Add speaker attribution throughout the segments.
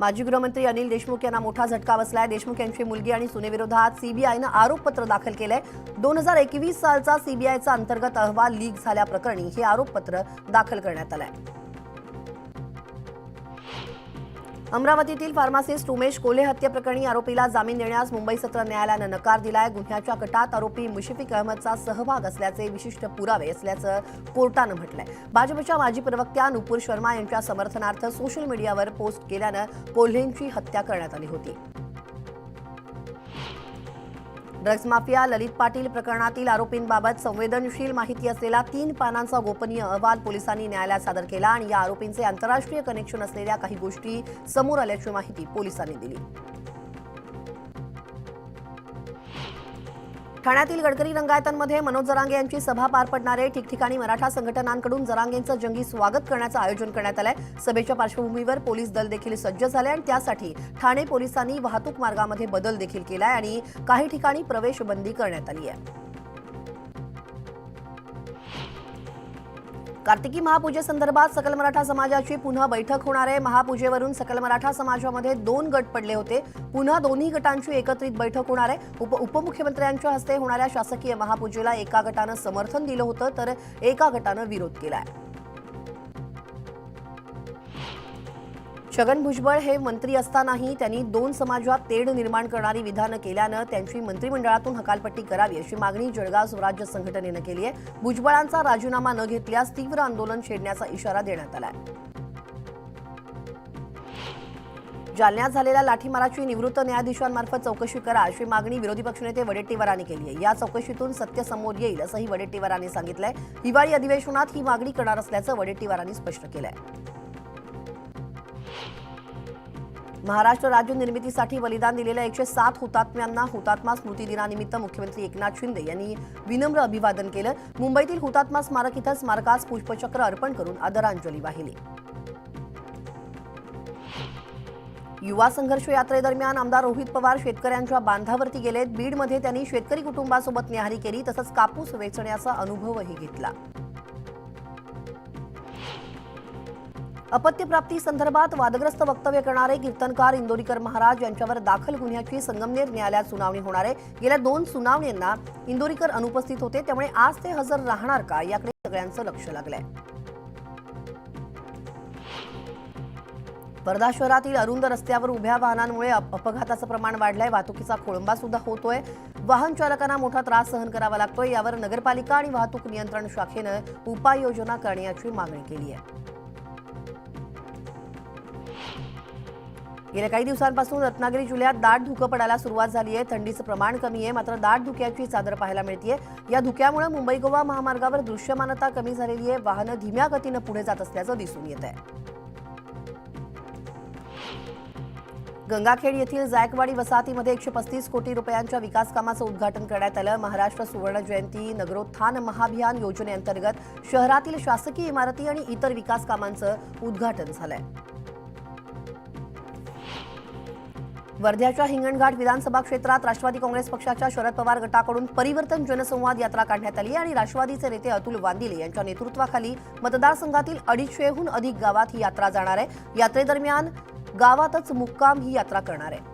Speaker 1: माजी गृहमंत्री अनिल देशमुख यांना मोठा झटका बसलाय। देशमुख यांची मुलगी आणि सुनेविरोधात सीबीआयनं आरोपपत्र दाखल केलंय। 2021 सालचा सीबीआयचा अंतर्गत अहवाल लीक झाल्याप्रकरणी हे आरोपपत्र दाखल करण्यात आलंय। अमरावतीतील फार्मासिस्ट उमेश कोल्हे हत्येप्रकरणी आरोपीला जामीन देण्यास मुंबई सत्र न्यायालयानं नकार दिलाय। गुन्ह्याच्या कटात आरोपी मुशफिक अहमदचा सहभाग असल्याचे विशिष्ट पुरावे असल्याचं कोर्टानं म्हटलंय। भाजपच्या माजी प्रवक्त्या नुपूर शर्मा यांच्या समर्थनार्थ सोशल मीडियावर पोस्ट केल्यानं कोल्हेंची हत्या करण्यात आली होती। ड्रग्ज माफिया ललित पाटील प्रकरणातील आरोपींबाबत संवेदनशील माहिती असलेला 3 पानांचा गोपनीय अहवाल पोलिसांनी न्यायालयात सादर केला आणि या आरोपींचे आंतरराष्ट्रीय कनेक्शन असलेल्या काही गोष्टी समोर आल्याची माहिती पोलिसांनी दिली। ठाण्यातील गडकरी रंगायतांमध्ये मनोज जरांगे यांची सभा पार पडणार आहे। ठिकठिकाणी मराठा संघटनांकडून जरांगेंचं जंगी स्वागत करण्याचं आयोजन करण्यात आलंय। सभेच्या पार्श्वभूमीवर पोलीस दल देखील सज्ज झाले आणि त्यासाठी ठाणे पोलिसांनी वाहतूक मार्गामध्ये बदल देखील केलाय आणि काही ठिकाणी प्रवेश बंदी करण्यात आली आहे। कार्तिकी महापूजेसंदर्भात सकल मराठा समाजाची पुन्हा बैठक होणार आहे। महापूजेवरून सकल मराठा समाजामध्ये 2 गट पडले होते। पुन्हा दोन्ही गटांची एकत्रित बैठक होणार आहे। उपमुख्यमंत्र्यांच्या हस्ते होणाऱ्या शासकीय महापूजेला एका गटानं समर्थन दिलं होतं तर एका गटानं विरोध केलाय। छगन भुजबळ हे मंत्री असतानाही त्यांनी 2 समाजात तेढ निर्माण करणारी विधानं केल्यानं त्यांची मंत्रिमंडळातून हकालपट्टी करावी अशी मागणी जळगाव स्वराज्य संघटनेनं केली आहे। भुजबळांचा राजीनामा न घेतल्यास तीव्र आंदोलन छेडण्याचा इशारा देण्यात आलाय। जालन्यात झालेल्या लाठीमाराची निवृत्त न्यायाधीशांमार्फत चौकशी करा अशी मागणी विरोधी पक्षनेते वडेट्टीवारांनी केली आहे। या चौकशीतून सत्य समोर येईल असंही वडेट्टीवारांनी सांगितलंय। हिवाळी अधिवेशनात ही मागणी करणार असल्याचं वडेट्टीवारांनी स्पष्ट केलंय। महाराष्ट्र राज्य निर्मितीसाठी बलिदान दिलेल्या 107 हुतात्म्यांना हुतात्मा स्मृती दिनानिमित्त मुख्यमंत्री एकनाथ शिंदे यांनी विनम्र अभिवादन केलं। मुंबईतील हुतात्मा स्मारक इथं स्मारकास पुष्पचक्र अर्पण करून आदरांजली वाहिली। युवा संघर्ष यात्रेदरम्यान आमदार रोहित पवार शेतकऱ्यांच्या बांधावरती गेलेत। बीडमध्ये त्यांनी शेतकरी कुटुंबासोबत न्याहारी केली तसंच कापूस वेचण्याचा अनुभवही घेतला। अपत्यप्राप्ती संदर्भात वादग्रस्त वक्तव्य करणारे कीर्तनकार इंदोरीकर महाराज यांच्यावर दाखल गुन्ह्याची संगमनेर न्यायालयात सुनावणी होणार आहे। गेल्या 2 सुनावण्यांना इंदोरीकर अनुपस्थित होते त्यामुळे आज ते हजर राहणार का याकडे सगळ्यांचं लक्ष लागलंय। वर्धा शहरातील अरुंद रस्त्यावर उभ्या वाहनांमुळे अपघाताचं प्रमाण वाढलंय। वाहतुकीचा खोळंबा सुद्धा होतोय। वाहन चालकांना मोठा त्रास सहन करावा लागतोय। यावर नगरपालिका आणि वाहतूक नियंत्रण शाखेनं उपाययोजना करण्याची मागणी केली आहे। गेल्या काही दिवसांपासून रत्नागिरी जिल्ह्यात दाट धुकं पडायला सुरुवात झाली आहे। थंडीचं प्रमाण कमी आहे मात्र दाट धुक्याची चादर पाहायला मिळतेय। या धुक्यामुळे मुंबई गोवा महामार्गावर दृश्यमानता कमी झालेली आहे। वाहनं धीम्या गतीनं पुढे जात असल्याचं दिसून येत आहे। गंगाखेड येथील जायकवाडी वसाहतीमध्ये 135 कोटी रुपयांच्या विकास कामाचं उद्घाटन करण्यात आलं। महाराष्ट्र सुवर्ण जयंती नगरोत्थान महाअभियान योजनेअंतर्गत शहरातील शासकीय इमारती आणि इतर विकास कामांचं उद्घाटन झालंय। वर्ध्याच्या हिंगणघाट विधानसभा क्षेत्रात राष्ट्रवादी काँग्रेस पक्षाच्या शरद पवार गटाकडून परिवर्तन जनसंवाद यात्रा काढण्यात आली आणि राष्ट्रवादीचे नेते अतुल वांदिले यांच्या नेतृत्वाखाली मतदारसंघातील 250हून अधिक गावात ही यात्रा जाणार आहे। यात्रेदरम्यान गावातच मुक्काम ही यात्रा करणार आहे।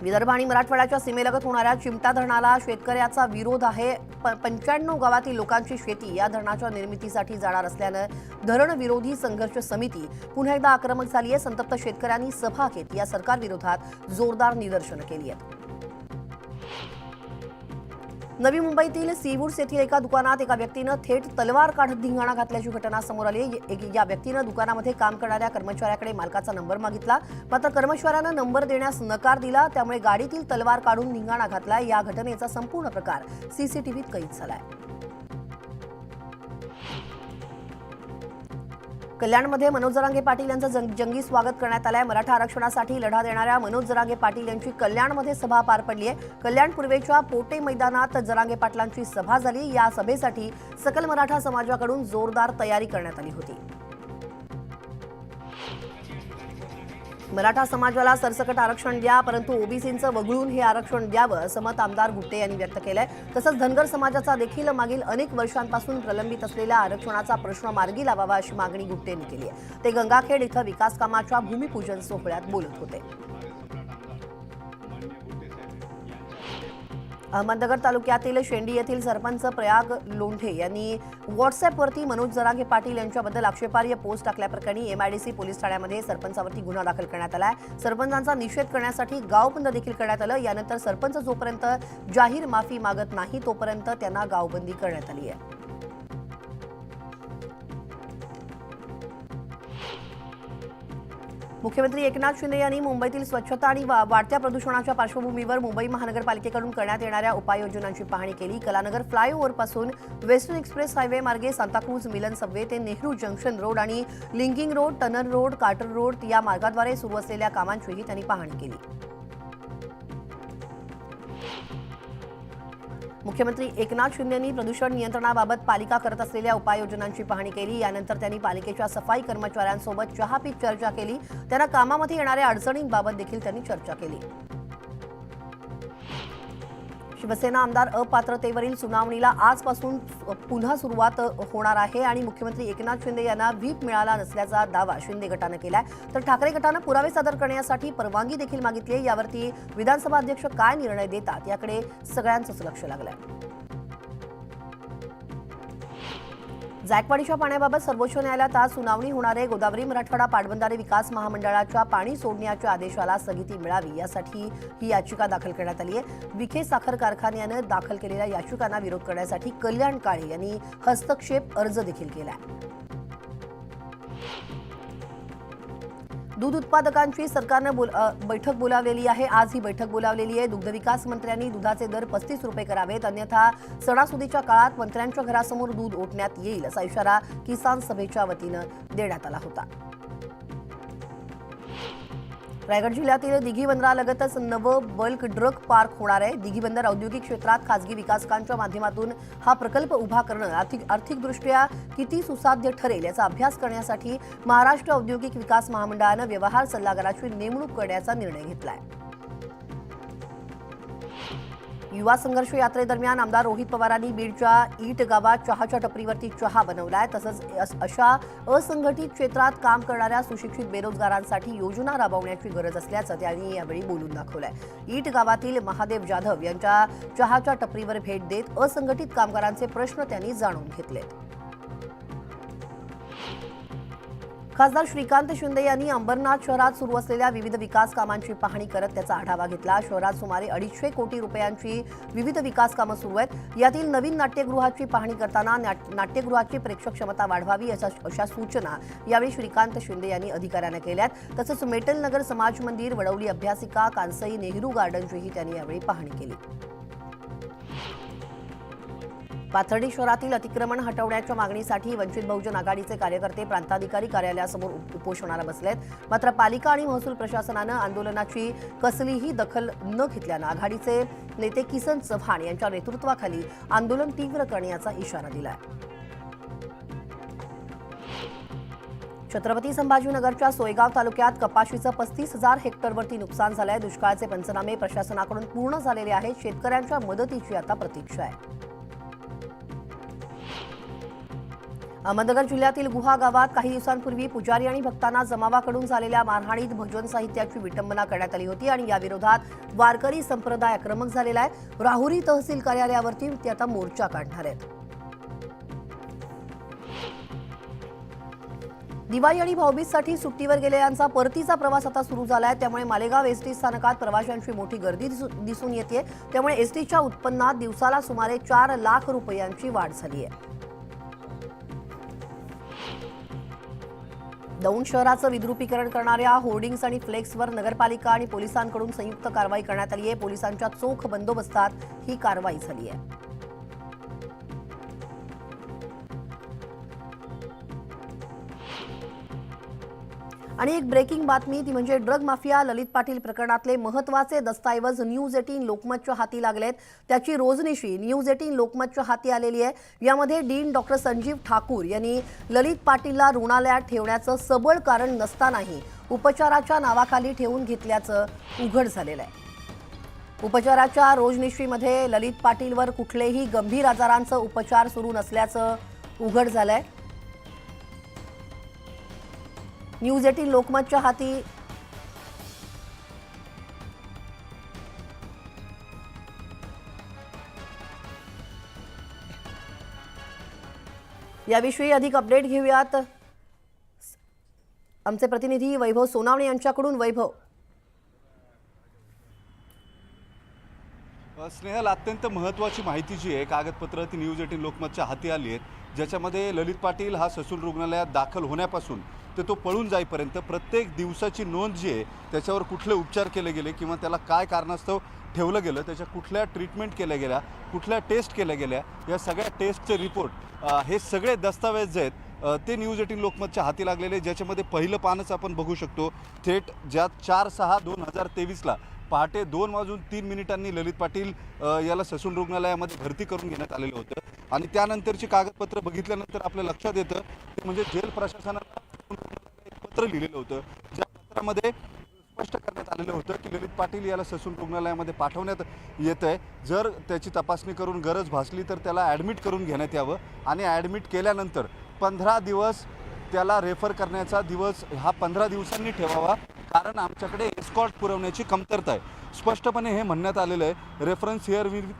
Speaker 1: विदर्भ आणि मराठवाड्याच्या सीमेलगत होणाऱ्या चिमटा धरणाला शेतकऱ्याचा विरोध आहे। 95 गावातील लोकांची शेती या धरणाच्या निर्मितीसाठी जाणार असल्यानं धरण विरोधी संघर्ष समिती पुन्हा एकदा आक्रमक झाली आहे। संतप्त शेतकऱ्यांनी सभा घेत या सरकारविरोधात जोरदार निदर्शनं केली आहेत। नवी मुंबईतील सीवूड्स येथील एका दुकानात एका व्यक्तीनं थेट तलवार काढत धिंगाणा घातल्याची घटना समोर आली आहे। या व्यक्तीनं दुकानामध्ये काम करणाऱ्या कर्मचाऱ्याकडे मालकाचा नंबर मागितला मात्र कर्मचाऱ्यानं नंबर देण्यास नकार दिला त्यामुळे गाडीतील तलवार काढून धिंगाणा घातला। या घटनेचा संपूर्ण प्रकार सीसीटीव्हीत कैद झालाय। कल्याणमध्ये मनोज जरांगे पाटील यांचं जंगी स्वागत करण्यात आलंय। मराठा आरक्षणासाठी लढा देणाऱ्या मनोज जरांगे पाटील यांची कल्याणमध्ये सभा पार पडली आहे। कल्याण पूर्वेच्या पोटे मैदानात जरांगे पाटलांची सभा झाली। या सभेसाठी सकल मराठा समाजाकडून जोरदार तयारी करण्यात आली होती। मराठा समाजाला सरसकट आरक्षण द्या, परंतु ओबीसींचं वगळून हे आरक्षण द्यावं असं मत आमदार गुट्टे यांनी व्यक्त केलंय. तसंच धनगर समाजाचा देखील मागील अनेक वर्षांपासून प्रलंबित असलेल्या आरक्षणाचा प्रश्न मार्गी लावावा अशी मागणी गुट्टे यांनी केली आहे. ते गंगाखेड इथं विकास कामाच्या भूमिपूजन सोहळ्यात बोलत होते. अहमदनगर तालुक्यातील शेंडी येथील सरपंच प्रयाग लोंढे यांनी व्हॉट्सअॅपवरती मनोज जरांगे पाटील यांच्याबद्दल आक्षेपार्ह पोस्ट टाकल्याप्रकरणी एमआयडीसी पोलीस ठाण्यामध्ये सरपंचावरती गुन्हा दाखल करण्यात आला आहे. सरपंचांचा निषेध करण्यासाठी गाव बंद देखील करण्यात आलं. यानंतर सरपंच जोपर्यंत जाहीर माफी मागत नाही तोपर्यंत त्यांना गावबंदी करण्यात आली आहे. मुख्यमंत्री एकनाथ शिंदे यांनी मुंबईतील स्वच्छता आणि वाढत्या प्रदूषणाच्या पार्श्वभूमीवर मुंबई महानगरपालिकेकडून करण्यात येणाऱ्या उपाययोजनांची पाहणी केली. कलानगर फ्लायओव्हरपासून वेस्टर्न एक्सप्रेस हायवे मार्गे सांताक्रूज मिलन सबवे ते नेहरू जंक्शन रोड आणि linking road, tunnel road, Carter road या मार्गाद्वारे सुरू असलेल्या कामांचीही त्यांनी पाहणी केली. मुख्यमंत्री एकनाथ शिंदे यांनी प्रदूषण नियंत्रणाबाबत पालिका करत असलेल्या उपाययोजनांची पाहणी केली. यानंतर त्यांनी पालिकेच्या सफाई कर्मचाऱ्यांसोबत चहा पीत चर्चा केली. त्यांना कामामध्ये येणाऱ्या अडचणींबाबत देखील त्यांनी चर्चा केली. शिवसेना आमदार अपात्रतेवरील सुनावणीला आजपासून पुन्हा सुरुवात होणार आहे आणि मुख्यमंत्री एकनाथ शिंदे यांना व्हीप मिळाला नसल्याचा दावा शिंदे गटानं केलाय. तर ठाकरे गटानं पुरावे सादर करण्यासाठी परवानगी देखील मागितली आहे. यावरती विधानसभा अध्यक्ष काय निर्णय देतात याकडे सगळ्यांचंच लक्ष लागलंय. जायकवाडीच्या पाण्याबाबत सर्वोच्च न्यायालयात आज सुनावणी होणार आहे. गोदावरी मराठवाडा पाटबंधारे विकास महामंडळाच्या पाणी सोडण्याच्या आदेशाला स्थगिती मिळावी यासाठी ही याचिका दाखल करण्यात आली आहे. विखे साखर कारखान्यानं दाखल केलेल्या याचिकांना विरोध करण्यासाठी कल्याण काळे यांनी हस्तक्षेप अर्ज देखील केला आहे. दूध उत्पादकांची सरकारनं बैठक बोलावलेली आहे. आज ही बैठक बोलावलेली आहे. दुग्ध विकास मंत्र्यांनी दुधाचे दर 35 रुपये करावेत, अन्यथा सणासुदीच्या काळात मंत्र्यांच्या घरासमोर दूध ओतण्यात येईल असा इशारा किसान सभेच्या वतीनं देण्यात आला होता. रायगड जिल्ह्यातील दिघी बंदरालगतच नवं बल्क ड्रग पार्क होणार आहे. दिघी बंदर औद्योगिक क्षेत्रात खासगी विकासकांच्या माध्यमातून हा प्रकल्प उभा करणं आर्थिकदृष्ट्या किती सुसाध्य ठरेल याचा अभ्यास करण्यासाठी महाराष्ट्र औद्योगिक विकास महामंडळानं व्यवहार सल्लागाराची नेमणूक करण्याचा निर्णय घेतला आहे. युवा संघर्ष यात्रेदरम्यान आमदार रोहित पवारांनी बीडच्या ईट गावात चहाच्या टपरीवरती चहा बनवलाय. तसंच अशा असंघटित क्षेत्रात काम करणाऱ्या सुशिक्षित बेरोजगारांसाठी योजना राबवण्याची गरज असल्याचं त्यांनी यावेळी बोलून दाखवलंय. ईट गावातील महादेव जाधव यांच्या चहाच्या टपरीवर भेट देत असंघटित कामगारांचे प्रश्न त्यांनी जाणून घेतले. खासदार श्रीकांत शिंदे यांनी अंबरनाथ शहरात सुरू असलेल्या विविध विकास कामांची पाहणी करत त्याचा आढावा घेतला. शहरात सुमारे 250 कोटी रुपयांची विविध विकास कामं सुरू आहेत. यातील नवीन नाट्यगृहाची पाहणी करताना नाट्यगृहाची प्रेक्षक क्षमता वाढवावी अशा सूचना यावेळी श्रीकांत शिंदे यांनी अधिकाऱ्यांना केल्यात. तसंच मेटल नगर समाज मंदिर, वडवली अभ्यासिका, कांसई नेहरू गार्डनचीही त्यांनी यावेळी पाहणी केली. पाथर्डी शहरातील अतिक्रमण हटवण्याच्या मागणीसाठी वंचित बहुजन आघाडीचे कार्यकर्ते प्रांताधिकारी कार्यालयासमोर उपोषणाला बसलेत. मात्र पालिका आणि महसूल प्रशासनानं आंदोलनाची कसलीही दखल न घेतल्यानं आघाडीचे नेते किसन चव्हाण यांच्या नेतृत्वाखाली आंदोलन तीव्र करण्याचा इशारा दिलाय. छत्रपती संभाजीनगरच्या सोयगाव तालुक्यात कपाशीचं 35,000 हेक्टरवरती नुकसान झालंय. दुष्काळाचे पंचनामे प्रशासनाकडून पूर्ण झालेले आहेत. शेतकऱ्यांच्या मदतीची आता प्रतीक्षा आहे. अहमदनगर जिल्ह्यातील गुहा गावात काही दिवसांपूर्वी पुजारी आणि भक्तांना जमावाकडून झालेल्या मारहाणीत भजन साहित्याची विटंबना करण्यात आली होती आणि या विरोधात वारकरी संप्रदाय आक्रमक झालेला आहे. राहुरी तहसील कार्यालयावरती ते आता मोर्चा काढणार आहेत. दिवाळी आणि भाऊबीजसाठी सुट्टीवर गेलेल्यांचा परतीचा प्रवास आता सुरू झालाय. त्यामुळे मालेगाव एसटी स्थानकात प्रवाशांची मोठी गर्दी दिसून येते. त्यामुळे एसटीच्या उत्पन्नात दिवसाला सुमारे 4 लाख रुपयांची वाढ झाली आहे. दौंड शहराचं विद्रुपीकरण करणाऱ्या होर्डिंग्स आणि फ्लेक्सवर नगरपालिका आणि पोलिसांकडून संयुक्त कारवाई करण्यात आली आहे. पोलिसांच्या चोख बंदोबस्तात ही कारवाई झाली आहे. आणि एक ब्रेकिंग बातमी ती म्हणजे ड्रग माफिया ललित पाटील प्रकरणातले महत्त्वाचे दस्तऐवज न्यूज 18 लोकमतच्या हाती लागलेत. त्याची रोजनिशी न्यूज 18 लोकमतच्या हाती आलेली आहे. यामध्ये डीन डॉक्टर संजीव ठाकूर यांनी ललित पाटीलला रुग्णालयात ठेवण्याचं सबळ कारण नसतानाही उपचाराच्या नावाखाली ठेवून घेतल्याचं उघड झालेलं आहे। उपचाराच्या रोजनिशीमध्ये ललित पाटीलवर कुठलेही गंभीर आजारांचा उपचार सुरू नसल्याचं उघड झालंय। न्यूज 18 लोकमतच्या हाती याविषयी अधिक अपडेट घेऊयात आमचे प्रतिनिधी वैभव सोनावणे यांच्याकडून। वैभव,
Speaker 2: स्नेहल, अत्यंत महत्त्वाची माहिती जी आहे कागदपत्र ती न्यूज 18 लोकमतच्या हाती आली आहेत, ज्याच्यामध्ये ललित पाटील हा ससून रुग्णालयात दाखल होण्यापासून ते तो पळून जाईपर्यंत प्रत्येक दिवसाची नोंद जी आहे, त्याच्यावर कुठले उपचार केले गेले किंवा त्याला काय कारणास्तव ठेवलं गेलं, त्याच्या कुठल्या ट्रीटमेंट केल्या गेल्या, कुठल्या टेस्ट केल्या गेल्या, या सगळ्या टेस्टचे रिपोर्ट हे सगळे दस्तावेज जे आहेत ते न्यूज 18 लोकमतच्या हाती लागलेले, ज्याच्यामध्ये पहिलं पानच आपण बघू शकतो थेट, ज्यात 4/6/2023ला पहाटे 2:03 ललित पाटील याला ससून रुग्णालयामध्ये भरती करून घेण्यात आलेलं होतं। आणि त्यानंतरची कागदपत्र बघितल्यानंतर आपल्या लक्षात येतं ते म्हणजे जेल प्रशासनाला एक पत्र लिहिलेलं होतं, ज्या पत्रामध्ये स्पष्ट करण्यात आलेलं होतं की ललित पाटील याला ससून रुग्णालयामध्ये पाठवण्यात येत आहे। जर त्याची तपासणी करून गरज भासली तर त्याला ॲडमिट करून घेण्यात यावं आणि ॲडमिट केल्यानंतर 15 दिवस त्याला रेफर करण्याचा दिवस हा 15 दिवसांनी ठेवावा, कारण आमच्याकडे एस्कॉर्ट पुरवण्याची कमतरता आहे। स्पष्टपणे हे म्हणण्यात आलेलं आहे, reference here will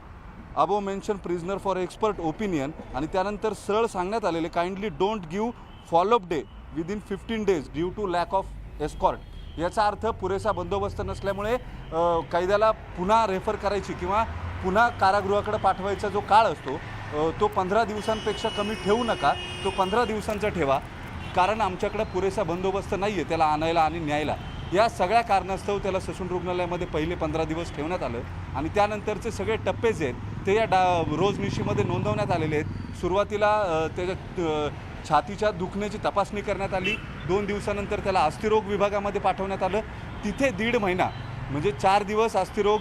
Speaker 2: above mention prisoner for expert opinion, आणि त्यानंतर सरळ सांगण्यात आलेले kindly don't give follow up day within 15 days due to lack of escort. याचा अर्थ पुरेसा बंदोबस्त नसल्यामुळे कैद्याला पुन्हा रेफर करायची किंवा पुन्हा कारागृहाकडे पाठवायचा जो काळ असतो तो 15 दिवसांपेक्षा कमी ठेवू नका, तो 15 दिवसांचा ठेवा, कारण आमच्याकडे पुरेसा बंदोबस्त नाही आहे त्याला आणायला आणि न्यायला। या सगळ्या कारणास्तव त्याला ससून रुग्णालयामध्ये पहिले 15 दिवस ठेवण्यात आलं आणि त्यानंतरचे सगळे टप्पे जे आहेत ते या रोजनिशीमध्ये नोंदवण्यात आलेले आहेत। सुरुवातीला त्याच्या छातीच्या दुखण्याची तपासणी करण्यात आली, 2 दिवसानंतर त्याला अस्थिरोग विभागामध्ये पाठवण्यात आलं, तिथे 1.5 महिना म्हणजे 4 दिवस अस्थिरोग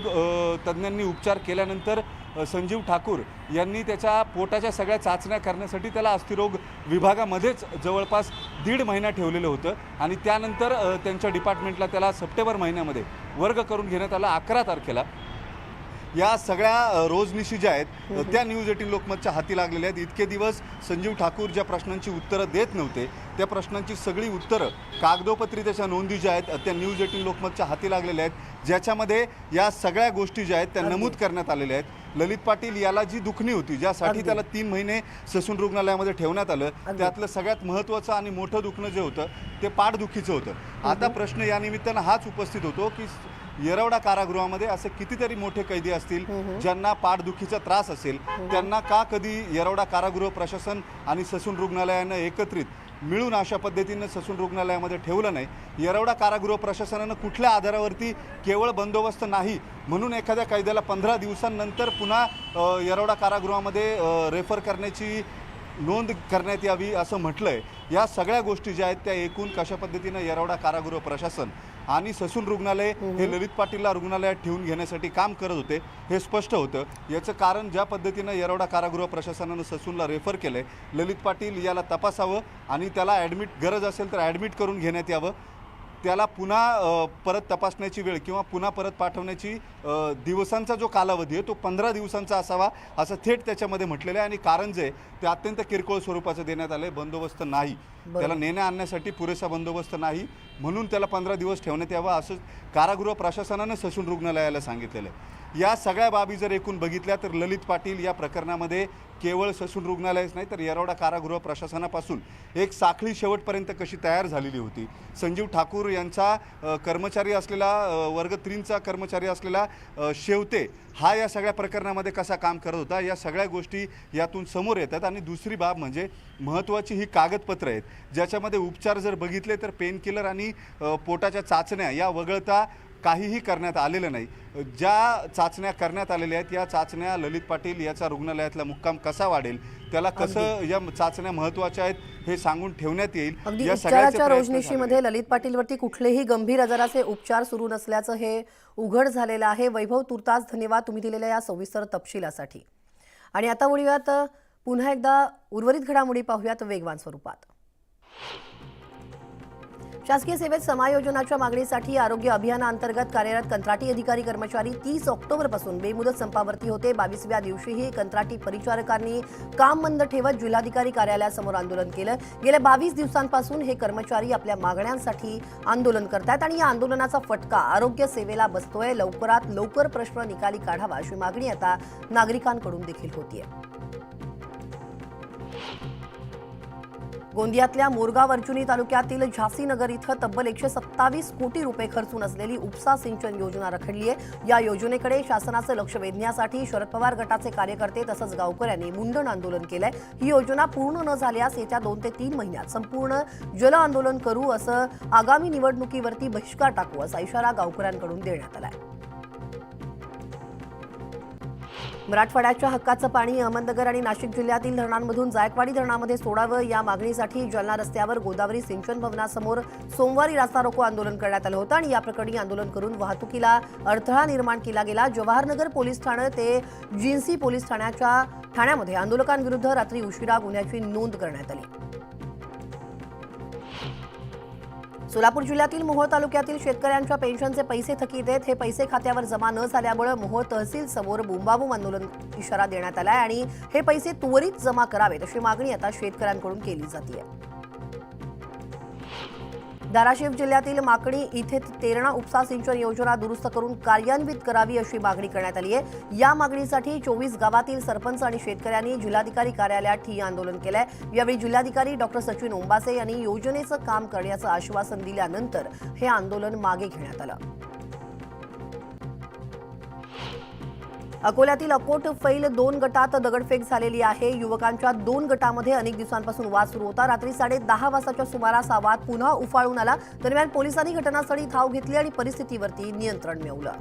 Speaker 2: तज्ज्ञांनी उपचार केल्यानंतर संजीव ठाकूर यांनी त्याच्या पोटाच्या सगळ्या चाचण्या करण्यासाठी त्याला अस्थिरोग विभागामध्येच जवळपास 1.5 महिना ठेवलेलं होतं आणि त्यानंतर त्यांच्या डिपार्टमेंटला त्याला सप्टेंबर महिन्यामध्ये वर्ग करून घेण्यात आला 11 तारखेला। या सगळ्या रोजनिशी ज्या आहेत त्या न्यूज 18 लोकमतच्या हाती लागलेल्या आहेत। इतके दिवस संजीव ठाकूर ज्या प्रश्नांची उत्तरं देत नव्हते त्या प्रश्नांची सगळी उत्तरं कागदोपत्री त्याच्या नोंदी ज्या आहेत त्या न्यूज 18 लोकमतच्या हाती लागलेल्या आहेत, ज्याच्यामध्ये या सगळ्या गोष्टी ज्या आहेत त्या नमूद करण्यात आलेल्या आहेत। ललित पाटील याला जी दुखणी होती, ज्यासाठी त्याला 3 महिने ससून रुग्णालयामध्ये ठेवण्यात आलं, त्यातलं सगळ्यात महत्त्वाचं आणि मोठं दुखणं जे होतं ते पाठदुखीचं होतं। आता प्रश्न या निमित्तानं हाच उपस्थित होतो की येरवडा कारागृहामध्ये असे कितीतरी मोठे कैदी असतील ज्यांना पाठदुखीचा त्रास असेल, त्यांना का कधी येरवडा कारागृह प्रशासन आणि ससून रुग्णालयानं एकत्रित मिळून अशा पद्धतीनं ससून रुग्णालयामध्ये ठेवलं नाही? येरवडा कारागृह प्रशासनानं कुठल्या आधारावरती केवळ बंदोबस्त नाही म्हणून एखाद्या कैद्याला 15 दिवसांनंतर पुन्हा येरवडा कारागृहामध्ये रेफर करण्याची नोंद करण्यात यावी असं म्हटलं आहे? या सगळ्या गोष्टी ज्या आहेत त्या एकूण कशा पद्धतीनं येरवडा कारागृह प्रशासन आणि ससून रुग्णालय हे ललित पाटीलला रुग्णालयात ठेवून घेण्यासाठी काम करत होते हे स्पष्ट होतं। याचं कारण ज्या पद्धतीनं येरवडा कारागृह प्रशासनानं ससूनला रेफर केलं आहे, ललित पाटील याला तपासावं आणि त्याला ॲडमिट गरज असेल तर ॲडमिट करून घेण्यात यावं, त्याला पुन्हा परत तपासण्याची वेळ किंवा पुन्हा परत पाठवण्याची दिवसांचा जो कालावधी आहे तो 15 दिवसांचा असावा असं थेट त्याच्यामध्ये म्हटलेलं आहे। आणि कारण जे ते अत्यंत किरकोळ स्वरूपाचं देण्यात आलं आहे, बंदोबस्त नाही, त्याला नेण्या आणण्यासाठी पुरेसा बंदोबस्त नाही म्हणून त्याला 15 दिवस ठेवण्यात यावं असं कारागृह प्रशासनानं ससून रुग्णालयाला सांगितलेलं आहे। या सगळ्या बाबी जर एकूण बघितल्या तर ललित पाटील या प्रकरणामध्ये केवळ ससून रुग्णालयच नाही तर येरवडा कारागृह प्रशासनापासून एक साखळी शेवटपर्यंत कशी तयार झालेली होती। संजीव ठाकूर यांचा कर्मचारी असलेला वर्ग 3चा कर्मचारी असलेला शेवते हा या सगळ्या प्रकरणामध्ये कसा काम करत होता, या सगळ्या गोष्टी यातून समोर येतात। आणि दुसरी बाब म्हणजे महत्त्वाची ही कागदपत्रं आहेत ज्याच्यामध्ये उपचार जर बघितले तर पेनकिलर आणि पोटाच्या चाचण्या या वगळता काहीही करण्यात आलेलं नाही। ज्या चाचण्या करण्यात आलेल्या आहेत या चाचण्या ललित पाटील याचा रुग्णालयातला मुक्काम कसा वाढेल, त्याला कसं या चाचण्या महत्त्वाच्या आहेत हे सांगून ठेवण्यात येईल।
Speaker 1: या सगळ्याच्या रोजनिशीमध्ये ललित पाटीलवरती कुठलेही गंभीर आजाराचे उपचार सुरू नसल्याचं हे उघड झालेलं आहे। वैभव, तुर्तास धन्यवाद तुम्ही दिलेल्या या सविस्तर तपशिलासाठी। आणि आता वळूयात पुन्हा एकदा उर्वरित घडामोडी पाहूयात वेगवान स्वरूपात। शासकीय सेवेत समायोजनाच्या मागणीसाठी आरोग्य अभियानाअंतर्गत कार्यरत कंत्राटी अधिकारी कर्मचारी 30 ऑक्टोबरपासून बेमुदत संपावरती होते. 22व्या दिवशीही कंत्राटी परिचारकांनी काम बंद ठेवत जिल्हाधिकारी कार्यालयासमोर आंदोलन केलं. गेल्या 22 दिवसांपासून हे कर्मचारी आपल्या मागण्यांसाठी आंदोलन करतात आणि या आंदोलनाचा फटका आरोग्य सेवेला बसतोय. लवकरात लवकर प्रश्न निकाली काढावा अशी मागणी आता नागरिकांकडून देखील होतीये. गोंदियातल्या मोरगाव अर्जुनी तालुक्यातील झासीनगर इथं तब्बल 127 कोटी रुपये खर्चून असलेली उपसा सिंचन योजना रखडली आहे. या योजनेकडे शासनाचं लक्ष वेधण्यासाठी शरद पवार गटाचे कार्यकर्ते तसंच गावकऱ्यांनी मुंडन आंदोलन केलंय. ही योजना पूर्ण न झाल्यास येत्या 2 ते 3 महिन्यात संपूर्ण जल आंदोलन करू असं आगामी निवडणुकीवरती बहिष्कार टाकू असा इशारा गावकऱ्यांकडून देण्यात आलाय. मराठवाड्याच्या हक्काचं पाणी अहमदनगर आणि नाशिक जिल्ह्यातील धरणांमधून जायकवाडी धरणामध्ये सोडावं या मागणीसाठी जालना रस्त्यावर गोदावरी सिंचन भवनासमोर सोमवारी रास्ता रोको आंदोलन करण्यात आलं होतं आणि या प्रकरणी आंदोलन करून वाहतुकीला अडथळा निर्माण केला गेला. जवाहरनगर पोलीस ठाणे ते जिन्सी पोलीस ठाण्यामध्ये आंदोलकांविरुद्ध रात्री उशिरा गुन्ह्याची नोंद करण्यात आली. सोलापूर जिल्ह्यातील मोहोळ तालुक्यातील शेतकऱ्यांच्या पेन्शनचे पैसे थकीत आहेत. हे पैसे खात्यावर जमा न झाल्यामुळे मोहोळ तहसील समोर बोंबाबोंब आंदोलन इशारा देण्यात आलाय आणि हे पैसे त्वरित जमा करावेत अशी मागणी आता शेतकऱ्यांकडून केली जाते. धाराशिव जिल्ह्यातील माकणी इथे तेरणा उपसा सिंचन योजना दुरुस्त करून कार्यान्वित करावी अशी मागणी करण्यात आली आहे. या मागणीसाठी 24 गावातील सरपंच आणि शेतकऱ्यांनी जिल्हाधिकारी कार्यालयात ठिय्या आंदोलन केलंय. यावेळी जिल्हाधिकारी डॉक्टर सचिन ओंबासे यांनी योजनेचं काम करण्याचं आश्वासन दिल्यानंतर हे आंदोलन मागे घेण्यात आलं. अकोल्यातील अकोट फैल 2 गटात दगडफेक झालेली आहे. युवकांच्या 2 गटामध्ये अनेक दिवसांपासून वाद सुरू होता. रात्री 10:30 वाजताच्या सुमारास हा वाद पुन्हा उफाळून आला. दरम्यान पोलिसांनी घटनास्थळी धाव घेतली आणि परिस्थितीवरती नियंत्रण मिळवलं.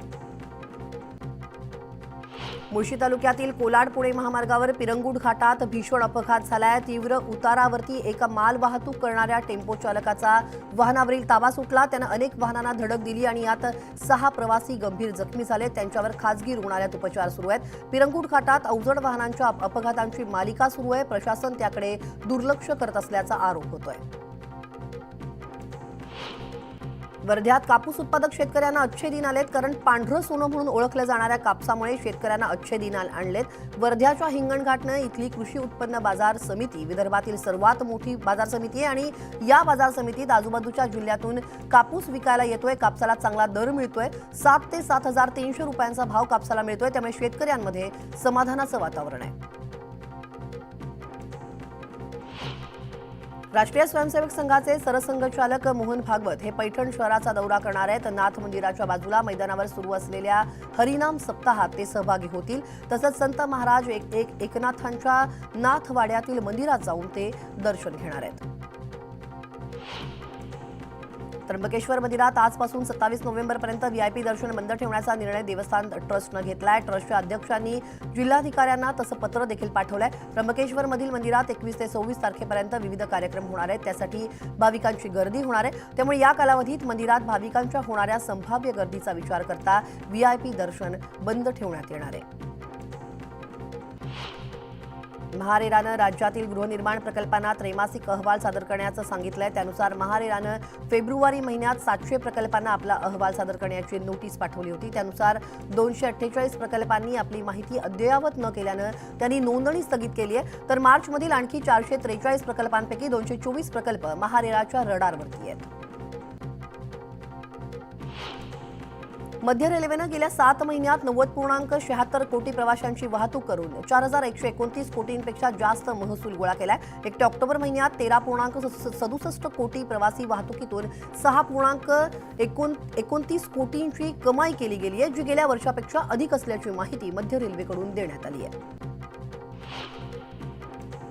Speaker 1: मुळशी तालुक्यातील कोलाड पुणे महामार्गावर पिरंगुट घाटात भीषण अपघात झालाय. तीव्र उतारावरती एका माल वाहतूक करणाऱ्या टेम्पो चालकाचा वाहनावरील ताबा सुटला. त्यानं अनेक वाहनांना धडक दिली आणि यात 6 प्रवासी गंभीर जखमी झाले. त्यांच्यावर खासगी रुग्णालयात उपचार सुरू आहेत. पिरंगुट घाटात अवजड वाहनांच्या अपघातांची मालिका सुरू आहे. प्रशासन त्याकडे दुर्लक्ष करत असल्याचा आरोप होतोय. वर्ध्यात कापूस उत्पादक शेतकऱ्यांना अच्छे दिन आलेत. कारण पांढरं सोनं म्हणून ओळखल्या जाणाऱ्या कापसामुळे शेतकऱ्यांना अच्छे दिन आणलेत. वर्ध्याच्या हिंगणघाटनं इथली कृषी उत्पन्न बाजार समिती विदर्भातील सर्वात मोठी बाजार समिती आहे आणि या बाजार समितीत आजूबाजूच्या जिल्ह्यातून कापूस विकायला येतोय. कापसाला चांगला दर मिळतोय. 7 ते 7,300 रुपयांचा भाव कापसाला मिळतोय. त्यामुळे शेतकऱ्यांमध्ये समाधानाचं वातावरण आहे. राष्ट्रीय स्वयंसेवक संघाचे सरसंघचालक मोहन भागवत हे पैठण शहराचा दौरा करणार आहेत. नाथ मंदिराच्या बाजूला मैदानावर सुरू असलेल्या हरिनाम सप्ताहात ते सहभागी होतील. तसंच संत महाराज एकनाथांच्या नाथवाड्यातील मंदिरात जाऊन ते दर्शन घेणार आहेत. त्र्यंबकेश्वर मंदिरात आजपासून 27 नोव्हेंबरपर्यंत व्हीआयपी दर्शन बंद ठेवण्याचा निर्णय देवस्थान ट्रस्टनं घेतलाय. ट्रस्टच्या अध्यक्षांनी जिल्हाधिकाऱ्यांना तसं पत्र देखील पाठवलंय. त्र्यंबकेश्वरमधील मंदिरात 21 ते 24 तारखेपर्यंत विविध कार्यक्रम होणार आहेत. त्यासाठी भाविकांची गर्दी होणार आहे. त्यामुळे या कालावधीत मंदिरात भाविकांच्या होणाऱ्या संभाव्य गर्दीचा विचार करता व्हीआयपी दर्शन बंद ठेवण्यात येणार आहे. महारेरानं राज्यातील गृहनिर्माण प्रकल्पांना त्रैमासिक अहवाल सादर करण्याचं सांगितलंय. त्यानुसार महारेरानं फेब्रुवारी महिन्यात 700 प्रकल्पांना आपला अहवाल सादर करण्याची नोटीस पाठवली होती. त्यानुसार 248 प्रकल्पांनी आपली माहिती अद्ययावत न केल्यानं त्यांनी नोंदणी स्थगित केली आहे. तर मार्चमधील आणखी 443 प्रकल्पांपैकी 224 प्रकल्प महारेराच्या रडारवरती आहेत. मध्य रेल्वेनं गेल्या 7 महिन्यात 90.76 कोटी प्रवाशांची वाहतूक करून 4,129 कोटींपेक्षा जास्त महसूल गोळा केलाय. 1 ऑक्टोबर महिन्यात 13.67 कोटी प्रवासी वाहतुकीतून 6.29 कोटींची कमाई केली गेली आहे, जी गेल्या वर्षापेक्षा अधिक असल्याची माहिती मध्य रेल्वेकडून देण्यात आली आहे.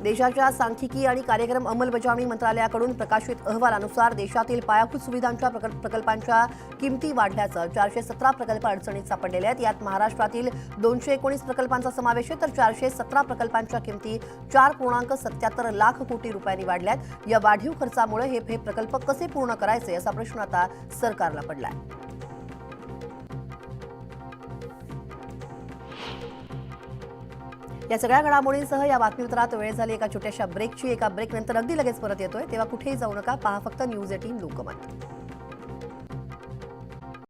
Speaker 1: देशाच्या सांख्यिकी आणि कार्यक्रम अंमलबजावणी मंत्रालयाकडून प्रकाशित अहवालानुसार देशातील पायाभूत सुविधांच्या प्रकल्पांच्या किमती वाढल्याचं 417 प्रकल्प अडचणीत सापडलेले आहेत. यात महाराष्ट्रातील 219 प्रकल्पांचा समावेश आहे. तर 417 प्रकल्पांच्या किमती 4.77 लाख कोटी रुपयांनी वाढल्यात. या वाढीव खर्चामुळे हे प्रकल्प कसे पूर्ण करायचे असा प्रश्न आता सरकारला पडलाय. या सगळ्या घडामोडींसह या बातमीपत्रात वेळ झाली एका छोट्याशा ब्रेकची. एका ब्रेकनंतर अगदी लगेच परत येतोय. तेव्हा कुठेही जाऊ नका. पहा फक्त न्यूज 18 लोकमत.